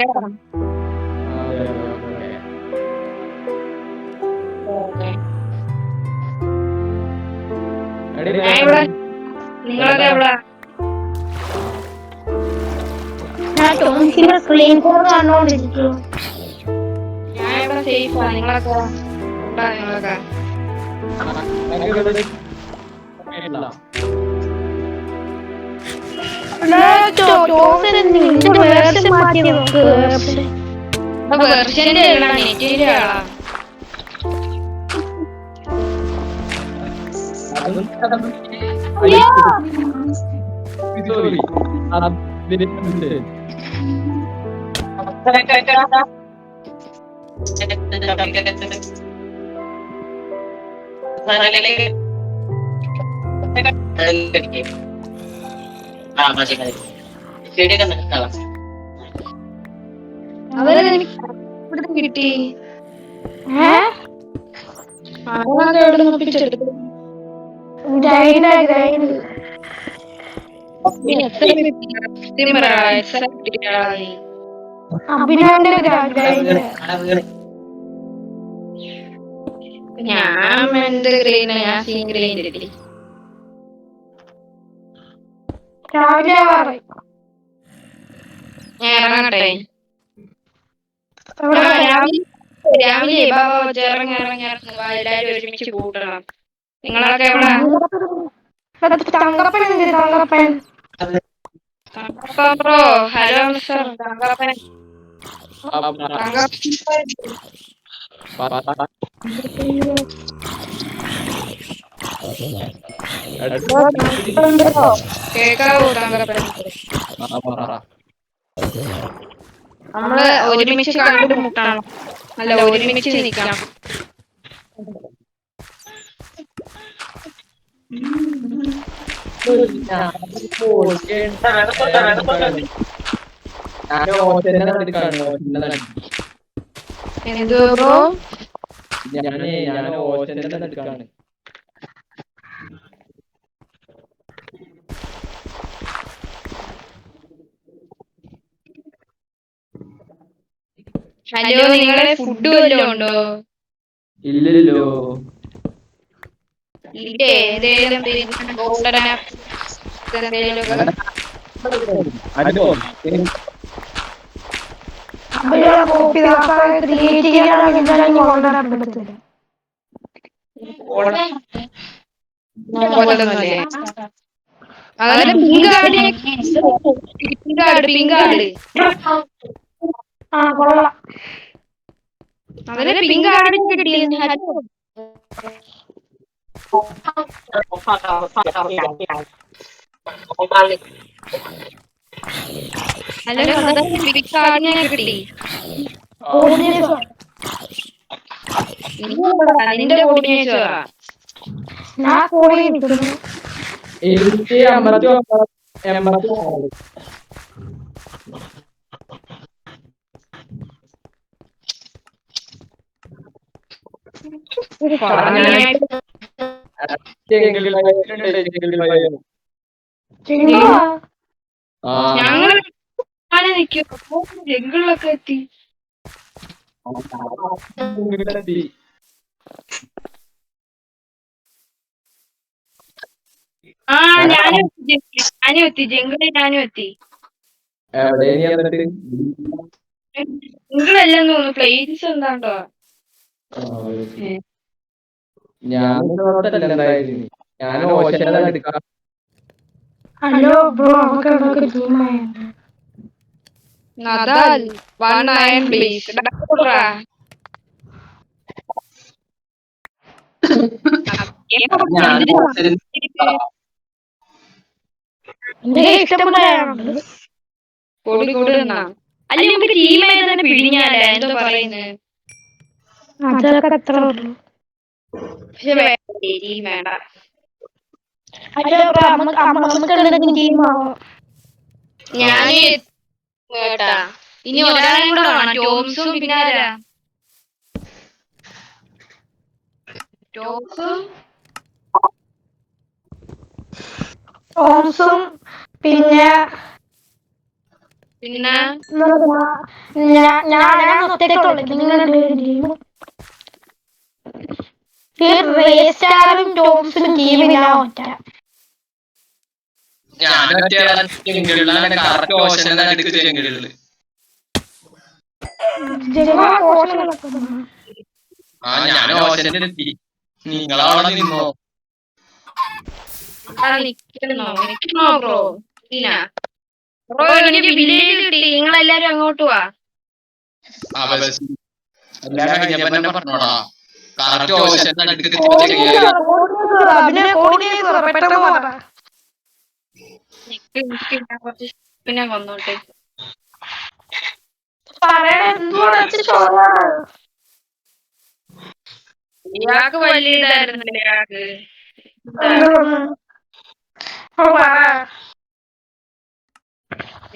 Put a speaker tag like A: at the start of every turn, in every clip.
A: അതെ അതെ okay
B: okay.
A: എടി
B: ഞാൻ ഇവിടെ, നിങ്ങളൊക്കെ
A: എവിടെടാ
B: എവിടെ?
C: ഞാൻ ടോംസിന്റെ സ്ക്രീൻ കോഡ് കണ്ടോണ്ടിരിക്കും.
B: ഞാൻ ഇവിടെ സേഫാ. നിങ്ങളൊക്കെ എവിടെ? നിങ്ങളൊക്കെ
C: ടോംസിന്റെ വേർഷൻ മാറ്റി നോക്ക്.
B: വെർഷന്റെ അല്ല, നെറ്റിന്റെ ആളാ. അവരെനിക്ക് കിട്ടി. അവനൊക്കെ എവിടെ നിന്ന് ഒപ്പിച്ചെടുത്തു? എത്ര കിട്ടി? സത്യം പറയടാ, എത്ര കിട്ടിയാടാ നീ?
C: അഭിനവന്റെ
B: ഞാൻ എന്ത് ഗ്രെയിനാ? ഞാൻ സീൻ ഗ്രെയിൻ കിട്ടി.
C: രാവിലെ
B: ഞാൻ ഇറങ്ങട്ടെ? രാവിലെ ബാബാ ഇറങ്ങി ഇറങ്ങി ഇറങ്ങി വാ, എല്ലാരും ഒരുമിച്ച് കൂട്ടണം. നിങ്ങളൊക്കെ എവിടെ?
C: Thankappan
B: Thankappan bro, hello mister Thankappan. കേക്കാവോ തങ്കപ്പൻ? നമ്മള് ഒരുമിച്ച് കണ്ടുമുട്ടണം. അല്ല, ഒരുമിച്ച് നിക്കണം. എന്ത് ബ്രോ?
A: ഞാൻ ഓച്ചന്റെ നടുക്കാണ്.
B: ഹലോ, നിങ്ങളെ ഫുഡ് വല്ലതും ഉണ്ടോ?
A: ഇല്ലല്ലോ.
B: ഇല്ലേ? എന്തേലും അതല്ല, പിങ്കാർഡ് അതല്ലേ പിങ്കാർഡ് കിട്ടിയത്. ഹലോ, അതല്ലേ പിങ്കാർഡിനെ കിട്ടി. നിന്റെ കോർഡിനേറ്ററാ.
A: എനിക്ക് 89
B: ഞങ്ങൾ ജംഗിളിലൊക്കെ എത്തി. ഞാനും എത്തി ജംഗിളിൽ. ഞാനും എത്തി. ജംഗിളല്ലെന്ന് തോന്നുന്നു, പ്ലേസ് എന്താണ്ടോ.
C: ഹലോ ബ്രോ, നമുക്ക് ടീമായി.
B: Nadal 1 iron please. കൊടി കൊടുന്ന അല്ല, നമുക്ക് ടീമായി തന്നെ പിഴിഞ്ഞാല. എന്തോ പറയുന്നത്? പക്ഷെ ടീം വേണ്ട. ഞാന് കേട്ടാ, ഇനി ഒരാളെയും കൂടെ വേണം. ടോംസും പിന്നെ ആരാ?
C: ടോംസും പിന്നെ
B: പിന്നെ
C: ഞാൻ ഒറ്റയ്ക്കുള്ളു നിങ്ങളുടെ ടീം റേസ്റ്റാറും ടോംസും ടീമിലാ ഒറ്റ
A: നിങ്ങളവിടെ
B: നിക്കണോ ബ്രോ? ബ്രോ എനിക്ക് വില്ലേജ് കിട്ടി, നിങ്ങളെല്ലാരും അങ്ങോട്ട് വാ.
A: പറഞ്ഞോടാ
B: പിന്നെ വന്നോട്ടെ. ഇയാൾക്ക് വലിയ ഇതായിരുന്നല്ലേ ഇയാൾക്ക്.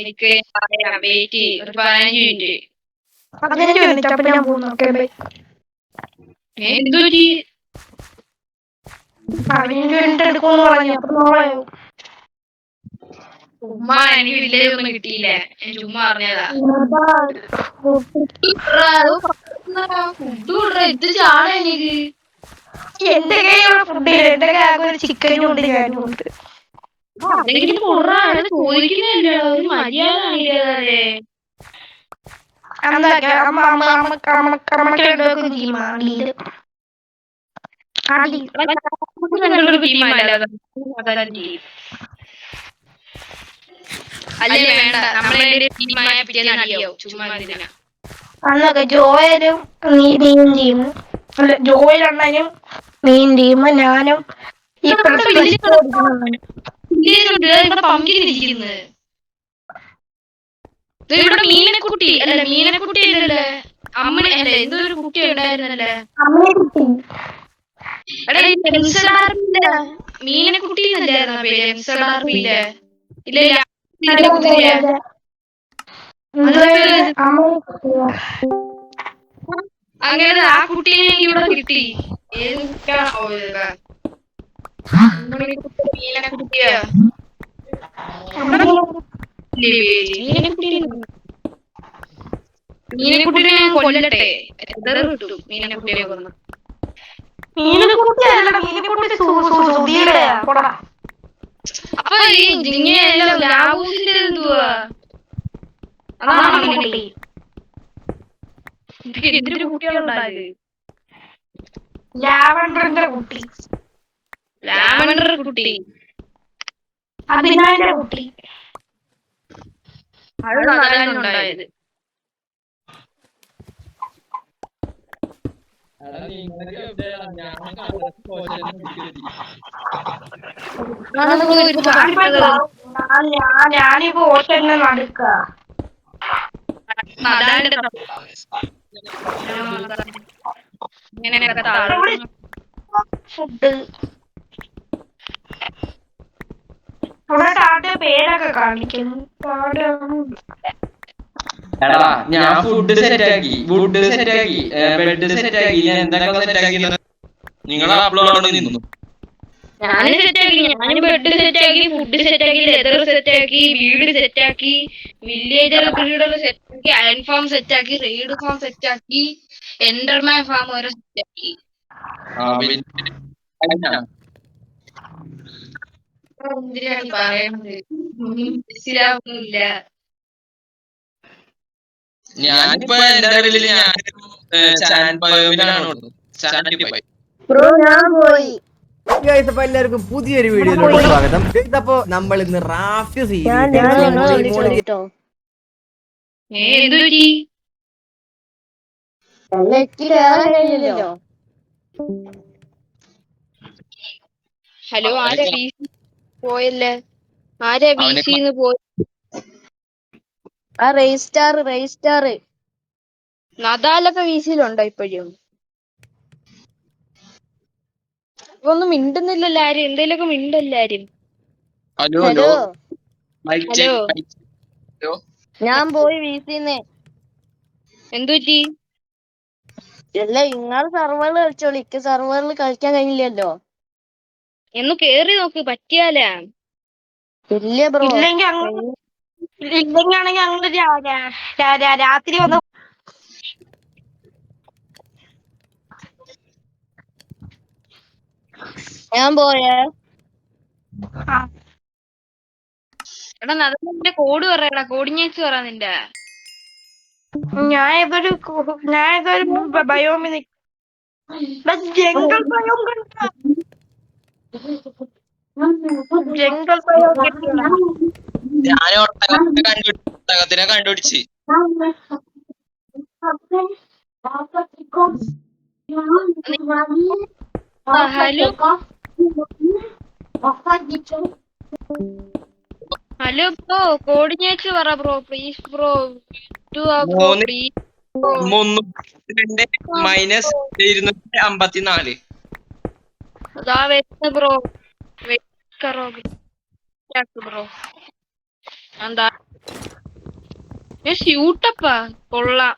B: എനിക്ക് പറയാം, വെയിറ്റ് ചെയ്യ്, ഒരു 15 മിനിറ്റ്.
C: 15 മിനിറ്റ് അപ്പൊ ഞാൻ പോകുന്നു.
B: എന്തൊരു
C: 15 മിനിറ്റ് എടുക്കുമെന്ന് പറഞ്ഞു. അപ്പൊ നാളെ
B: ചുമ്മാ എനിക്ക് വില്ലേജ് ഒന്നും കിട്ടിയില്ല, ഞാൻ ചുമ്മാ അറിഞ്ഞതാ. ഫുഡ് ഇത് ചാടാ എനിക്ക്.
C: എന്റെ കയ്യിലുള്ള ഫുഡില്ല, എന്റെ കയ്യിൽ ഒരു ചിക്കനും ഉണ്ട്, ഞാനും ഉണ്ട്.
B: ചോദിക്കുന്നില്ല, ഒരു മര്യാദ കാണിക്കാതെ. അല്ലേ വേണ്ട, നമ്മളെ ടീമായ പിറ്റേന്ന് അടിയാവും, ചുമ്മാ എന്തിനാ.
C: അന്നൊക്കെ ജോയലും നീയും ടീമും, അല്ല ജോയൽ അണ്ണനും നീയും ടീമും, ഞാനും
B: ഇവിടെ മീനക്കുട്ടി അല്ല, മീനക്കുട്ടി അല്ലല്ലേ, അമ്മ അല്ല, എന്തൊരു കുട്ടി ഉണ്ടായിരുന്നല്ലേ. മീനക്കുട്ടി എന്നല്ലായിരുന്ന പേര്? എംസഡാർപിയിലെ ഇല്ല, അങ്ങനെ ആ കുട്ടീനെ എനിക്ക് ഇവിടെ കിട്ടി. ഏത് കുട്ടിയാണോ മീനക്കുട്ടിയാ? മീനക്കുട്ടിനെ ഞാൻ കൊല്ലട്ടെ, എത്ര കിട്ടും മീനക്കുട്ടിയെ കൊന്ന്? അപ്പൊ ഈ ലാബൂസിന്റെ എന്തുവാ? അതാണ് കുട്ടി. എന്തൊരു കുട്ടികളുണ്ടായത്?
C: ലാവണ്ടറിന്റെ കുട്ടി,
B: ലാവണ്ടർ കുട്ടി,
C: അഭിനയന്റെ കുട്ടി.
B: അത് നദാലുണ്ടായത്.
C: ഞാനിപ്പോ ഓട്ടന്നെ നടക്ക. ഫുഡ് പേരൊക്കെ കാണിക്കുന്നു.
A: എടാ ഞാൻ ഫുഡ് സെറ്റാക്കി, ബെഡ് സെറ്റാക്കി, ഞാൻ എന്തൊക്കെ സെറ്റാക്കി. നിങ്ങൾ അപ്ലോഡ് നിന്നു.
B: ഞാനും സെറ്റാക്കി, ഞാനും ബെഡ് സെറ്റാക്കി, ഫുഡ് സെറ്റാക്കി, ലെതർ സെറ്റാക്കി, വീട് സെറ്റാക്കി, വില്ലേജർ ബ്രീഡർ സെറ്റാക്കി, അയൺ ഫാം സെറ്റാക്കി, റെയ്ഡ് ഫാം സെറ്റാക്കി, എൻഡർമാൻ ഫാം വരെ സെറ്റാക്കി. എന്തിനാണ് പറയുന്നത്? മനസ്സിലാവുന്നില്ല.
A: ഞാനിപ്പോ എന്റെ അറിവില്
D: എല്ലാവർക്കും പുതിയൊരു വീഡിയോയിലോട്ട് സ്വാഗതം. ഇതപ്പോ നമ്മൾ ഇന്ന് റാഫ്റ്റ്
B: ഹലോ, ആരാ വീസി പോയല്ലേ? ആരാ വീസിന്ന് പോയി? റെയ്സ്റ്റാർ നദാലൊക്കെ വീസിയിലുണ്ടോ ഇപ്പോഴും? ഒന്നും മിണ്ടുന്നില്ലല്ലോ ആരും, എന്തേലൊക്കെ മിണ്ടല്ലാരും.
E: ഹലോ, ഞാൻ പോയി വീസിന്ന്.
B: എന്തുപറ്റി?
E: അല്ല, ഇങ്ങള് സർവറിൽ കളിച്ചോളി, ഇക്ക് സർവറിൽ കളിക്കാൻ കഴിഞ്ഞില്ലല്ലോ.
B: എന്ന് കേറി നോക്ക്, പറ്റിയാലാ.
E: ഇല്ല ബ്രോ,
C: ഇല്ലെങ്കിൽ ആണെങ്കിൽ ഞങ്ങള് രാത്രി വന്ന്
E: ഞാൻ പോയേ.
C: ആ,
B: എടാ നിന്റെ കോഡ് പറയടാ, കോഡിനേറ്റ്സ് പറ നിന്റെ.
C: ഞാൻ ഏതൊരു ബയോമിൽ ജംഗിൾ ബയോം കണ്ട ജംഗിൾ ബയോം കിട്ടിയടാ.
A: ഞാൻ ഒട്ടകത്തിനെ കണ്ടുപിടിച്ച്.
B: ഹലോ ഹലോ ബ്രോ, കോഡിനേറ്റ്സ് പറ ബ്രോ, പ്ലീസ് ബ്രോ. ബ്രോ
A: മൂന്ന്
B: പ്ലീസ്.
A: 352 254.
B: അതാ വരുന്ന ബ്രോ. ബ്രോ എന്താ സ്യൂട്ടപ്പാ കൊള്ളാം.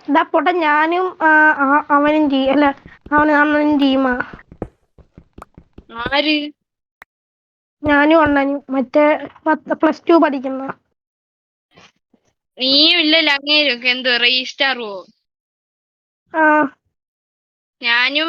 C: ഇതാ പൊട്ട ഞാനും അവനും അല്ല അവനും ടീമാ.
B: ആര്?
C: ഞാനും അണ്ണനും മറ്റേ +2 പഠിക്കുന്ന.
B: നീയും ഇല്ലല്ലോ അങ്ങേരും എന്ത് റീസ്റ്റാറോ?
C: ആ
B: ഞാനും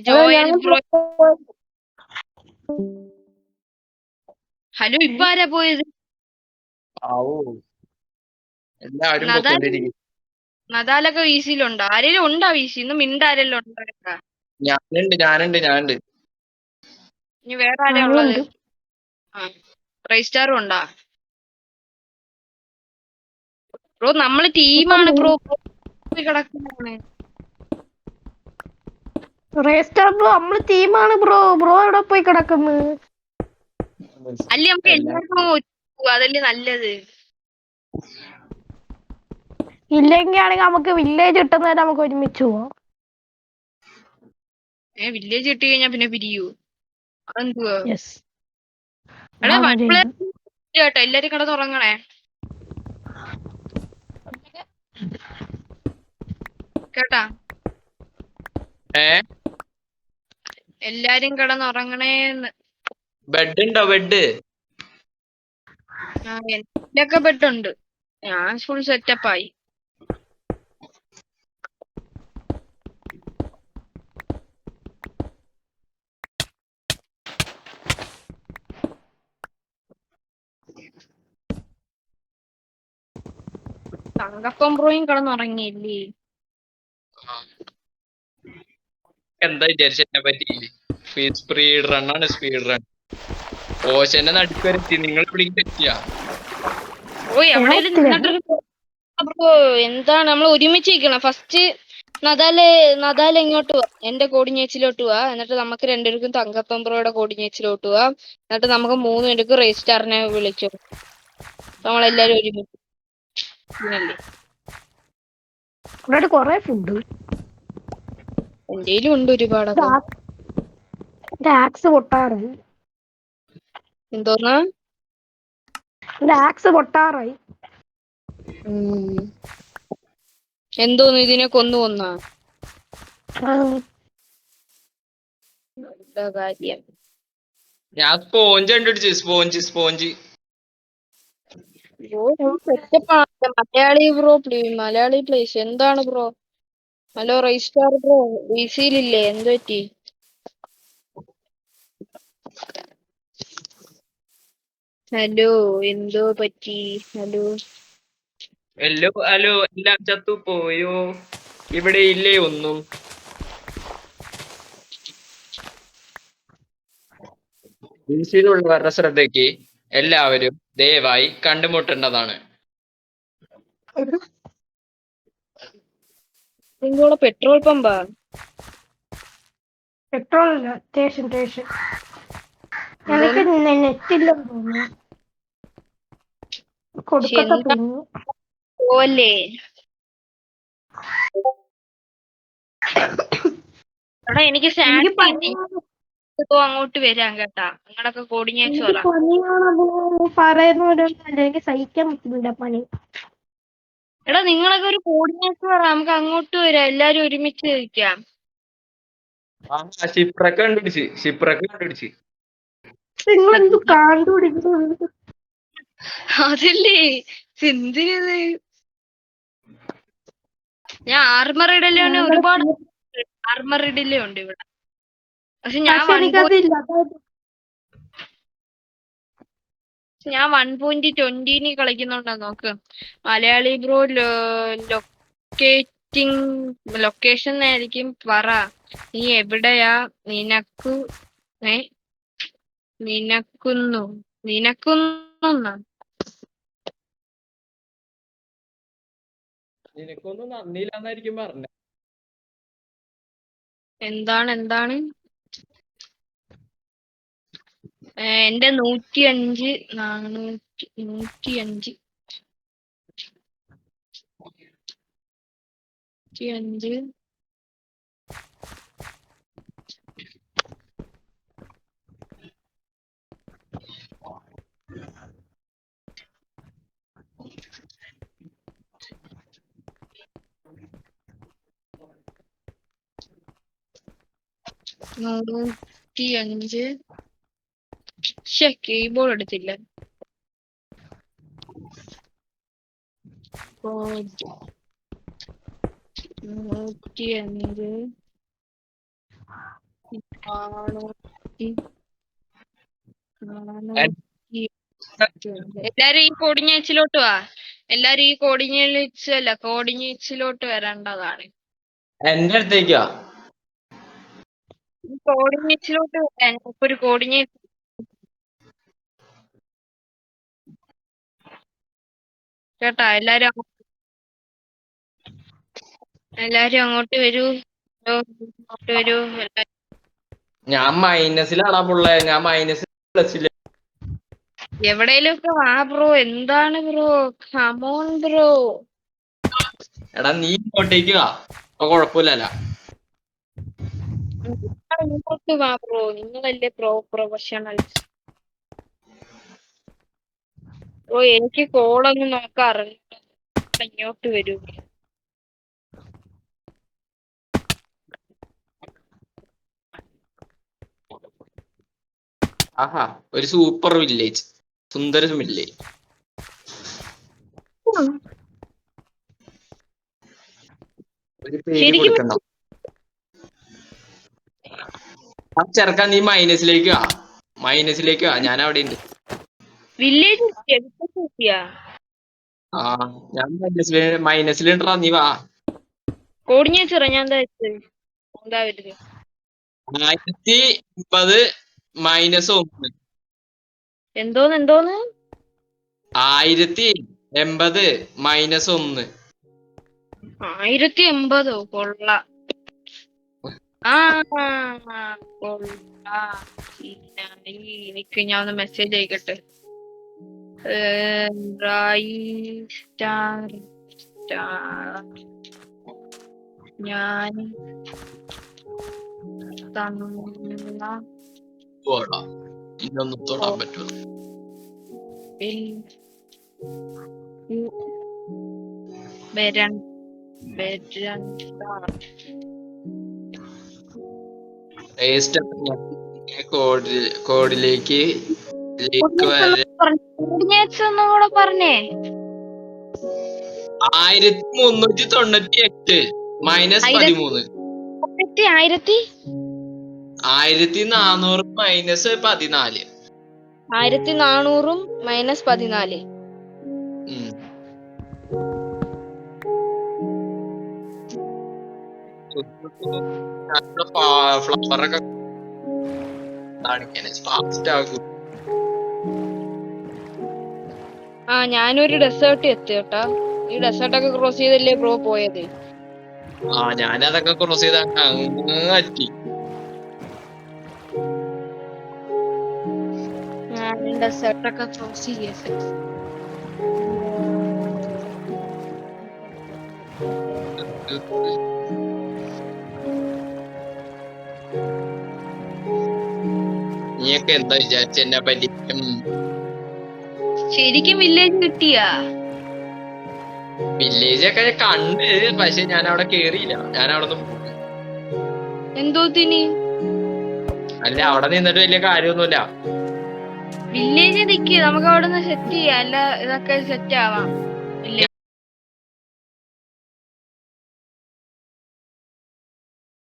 B: ജോയൽ ബ്രോ. ഹലോ ഇപ്പൊ ആരാ പോയത്?
A: എല്ലാവരും
B: നദാൽ
A: പൊക്കോണ്ടിരിക്കും.
B: നദാലൊക്കെ വീസിലുണ്ടോ? ആരെങ്കിലും ഉണ്ടോ വീസി? ഇന്ന് മിണ്ടാരെല്ലാം ഉണ്ടോ?
A: ഞാനുണ്ട്.
B: ഇനി വേറെ ആരാ
C: ഞാനും
B: ഉള്ളത്?
C: ഉണ്ട്.
B: ആ റീസ്റ്റാറും ഉണ്ടോ ബ്രോ? നമ്മള് ടീമാണ് ബ്രോ, കിടക്കുന്നതാണ്.
C: റേസ്റ്റാർ ബ്രോ നമ്മള് ടീമാണ് ബ്രോ. ബ്രോ എവിടെ പോയി കിടക്കുന്നു?
B: അല്ലേ നമുക്ക്
A: എല്ലാം
B: എല്ലാവർക്കും അതല്ലേ നല്ലത്.
C: ഇല്ലെങ്കിൽ ആണെങ്കിൽ നമുക്ക് വില്ലേജ് കിട്ടുന്നവരെ നമുക്ക് ഒരുമിച്ച് പോവാം.
B: വില്ലേജ് കിട്ടി കഴിഞ്ഞാ പിന്നെ പിരിയൂ? അതെന്തുവാ?
C: യെസ്
B: എടാ കേട്ടോ, എല്ലാരും കിടന്നുറങ്ങണേ കേട്ടാ. എല്ലാരും കിടന്നുറങ്ങണേന്ന്.
A: ബെഡ് ഉണ്ടോ? ബെഡ്
B: എന്റെയൊക്കെ ബെഡുണ്ട്. ഞാൻ ഫുൾ സെറ്റപ്പായി. തങ്കപ്പം ബ്രോയും കിടന്നുറങ്ങിയില്ലേ?
A: എന്താ വിചാരിച്ചതിനെ പറ്റി? സ്പീഡ് റണ്ണാണ്, സ്പീഡ് റൺ. ഓശന്റെ നടുക്ക് നിങ്ങൾ ഇവിടെ പറ്റിയാ.
B: ഓ എവിടെയും നിന്നിട്ടൊരു ബ്രോ. എന്താണ് നമ്മൾ ഒരുമിച്ച് നിൽക്കണം. ഫസ്റ്റ് നദാല ഇങ്ങോട്ട് പോവാ, എന്റെ കോർഡിനേറ്റ്സിലോട്ട് പോവാ. എന്നിട്ട് നമുക്ക് രണ്ടുപേർക്കും തങ്കപ്പം ബ്രോയുടെ കോർഡിനേറ്റ്സിലോട്ട് പോവാ. എന്നിട്ട് നമുക്ക് 3 പേർക്ക് റേസ്റ്റാറിനെ വിളിച്ചു നമ്മളെല്ലാരും ഒരുമിച്ച്.
C: ഇവിടെ കൊറേ ഫുഡ്
B: എന്റെയിലും ഉണ്ട് ഒരുപാടൊക്കെ.
C: ആക്സ് പൊട്ടാറായി.
B: എന്തോന്നാ?
C: ആക്സ് പൊട്ടാറായി.
B: എന്തോന്ന് ഇതിനെ കൊന്നാ? കാര്യം.
A: ഞാൻ സ്പോഞ്ച് കണ്ടുപിടിച്ച്. Sponge
B: Malayali bro Malayali place എന്താണ് ബ്രോ? ഹലോ റൈസ്റ്റാർ ബ്രോ, വിസിയിലില്ലേ? എന്ത് പറ്റി? ഹലോ എന്തോ പറ്റി? ഹലോ
A: എല്ലാം ചത്തു പോയോ? ഇവിടെ ഇല്ലേ ഒന്നും. വീഴ്ചയിലുള്ളവരുടെ ശ്രദ്ധയ്ക്ക് എല്ലാവരും ദയവായി കണ്ടുമുട്ടേണ്ടതാണ്.
B: നിങ്ങളെ പെട്രോൾ പമ്പാ?
C: പെട്രോൾ ഇല്ല, സ്റ്റേഷൻ. എനിക്ക് നെറ്റില്ലെന്ന് തോന്നുന്നു. കൊടുക്കത്ത തോന്നുന്നു.
B: പോലെ എടാ എനിക്ക് അങ്ങോട്ട് വരാം കേട്ടാ. നിങ്ങളൊക്കെ കോർഡിനേറ്റ്സ് പറ.
C: പറയുന്നവരൊന്നും എനിക്ക് സഹിക്കാൻ പറ്റുന്നില്ല പണി.
B: എടാ നിങ്ങളൊക്കെ ഒരു കോർഡിനേറ്റ്സ് പറ, നമുക്ക് അങ്ങോട്ട് വരാം, എല്ലാരും ഒരുമിച്ച് കഴിക്കാം.
A: ഷിപ്രൊക്കെ കണ്ടുപിടിച്ച്.
C: നിങ്ങളെന്ത് കണ്ടുപിടിക്കുന്നത്?
B: അതല്ലേ എന്തിനത്? ഞാൻ ആർമർ ഇടലാണ് ഒരുപാട് ആർമർ ഇടലേ ഉണ്ട് ഇവിടെ. പക്ഷെ ഞാൻ
C: പക്ഷെ എനിക്കതില്ല.
B: ഞാൻ 1.20 കളിക്കുന്നുണ്ടാ നോക്ക്. മലയാളി ബ്രോ ലൊക്കേഷൻ ആയിരിക്കും പറ. നീ എവിടെയാ? നിനക്കു നിനക്കുന്നു
A: നിനക്കൊന്നും നന്ദിയില്ലാന്നായിരിക്കും പറഞ്ഞ.
B: എന്താണ് എന്റെ 105 105 105. കീബോർഡ് എടുത്തില്ല. 105 എല്ലാരും ഈ കോഡിനേറ്റ്സിലോട്ട് വാ. എല്ലാരും ഈ കോഡിനേറ്റ്സിലോട്ട് വരേണ്ടതാണ്.
A: എന്റെ അടുത്തേക്കാ
B: ഈ കോഡിനേറ്റ്സിലോട്ട് വരാൻ ഒരു കോഡിനേറ്റ് കേട്ടാ. എല്ലാരും അങ്ങോട്ട് വരൂ. അങ്ങോട്ട് വരൂ.
A: ഞാൻ മൈനസിലാടാ പുള്ളേ. ഞാൻ മൈനസിൽ പ്ലസില്ല.
B: എവിടെയും ഒക്കെ വാ ബ്രോ. എന്താണ് ബ്രോ? Come on bro.
A: എടാ നീ ഇങ്ങോട്ടേക്ക് വാ. അപ്പൊ കൊഴപ്പില്ലല്ല.
B: ഇങ്ങോട്ട് വാ ബ്രോ. നിങ്ങളല്ലേ പ്രൊഫഷണൽസ്. ഓ എനിക്ക് കോളൊന്നും നോക്കാറില്ല. ഇങ്ങോട്ട് വരൂ.
A: ആഹാ, ഒരു സൂപ്പർ വില്ലേജ്. സുന്ദര വില്ലേജ്. ഒരു പേര്
B: ശരിക്കും
A: കൊടുക്കണ്ട. ആ ചെറുക്കാൻ നീ മൈനസിലേക്ക് വാ. ഞാൻ അവിടെ ഉണ്ട്.
B: വില്ലേജ്
A: ആ ഞാൻ മൈനസിലുണ്ടാ. നീ വാ.
B: കോഡിനേറ്റ് ഞാൻ എന്താ വരുന്നത്?
A: 1080 -1.
B: എന്തോന്ന്
A: 1080 -1.
B: 1080 കൊള്ളാം. കൊള്ളാം. എനിക്ക് ഞാൻ ഒന്ന് മെസ്സേജ് അയക്കട്ടെ. ഞാൻ
A: ഇന്നൊന്നും തൊടാൻ പറ്റുമോ? കോഡിലേക്ക്
B: ഒന്നും കൂടെ പറഞ്ഞേ.
A: 1398 -13.
B: 1400
A: -14.
B: 1400 -14.
A: ഫ്ലവറൊക്കെ ഫാസ്റ്റ് ആകും.
B: ഞാനൊരു ഡെസേർട്ട് എത്തി കേട്ടാ. ഈ ഡെസേർട്ടൊക്കെ ക്രോസ് ചെയ്തല്ലേ ബ്രോ പോയത്?
A: ഞാനതൊക്കെ ക്രോസ് ചെയ്ത അങ്ങ്
B: ഞാൻ ഡെസേർട്ടൊക്കെ ക്രോസ് ചെയ്ത്
A: നീയൊക്കെ എന്താ വിചാരിച്ച എന്നെ പറ്റി?
B: ശരിക്കും വില്ലേജ് കിട്ടിയാ?
A: വില്ലേജ് ഒക്കെ കണ്ട്, പക്ഷെ ഞാൻ അവിടെ കേറിയില്ല. ഞാൻ അവിടെ നിന്ന് പോയി.
B: എന്തോത്തിന്?
A: അല്ല, അവിടെ നിന്നിട്ട് വലിയ കാര്യമൊന്നുമില്ല.
B: വില്ലേജ് നിക്ക് നമുക്ക് അവിടെ നിന്ന് സെറ്റ് ചെയ്യാം. എല്ലാ ഇതൊക്കെ സെറ്റ് ആവാം.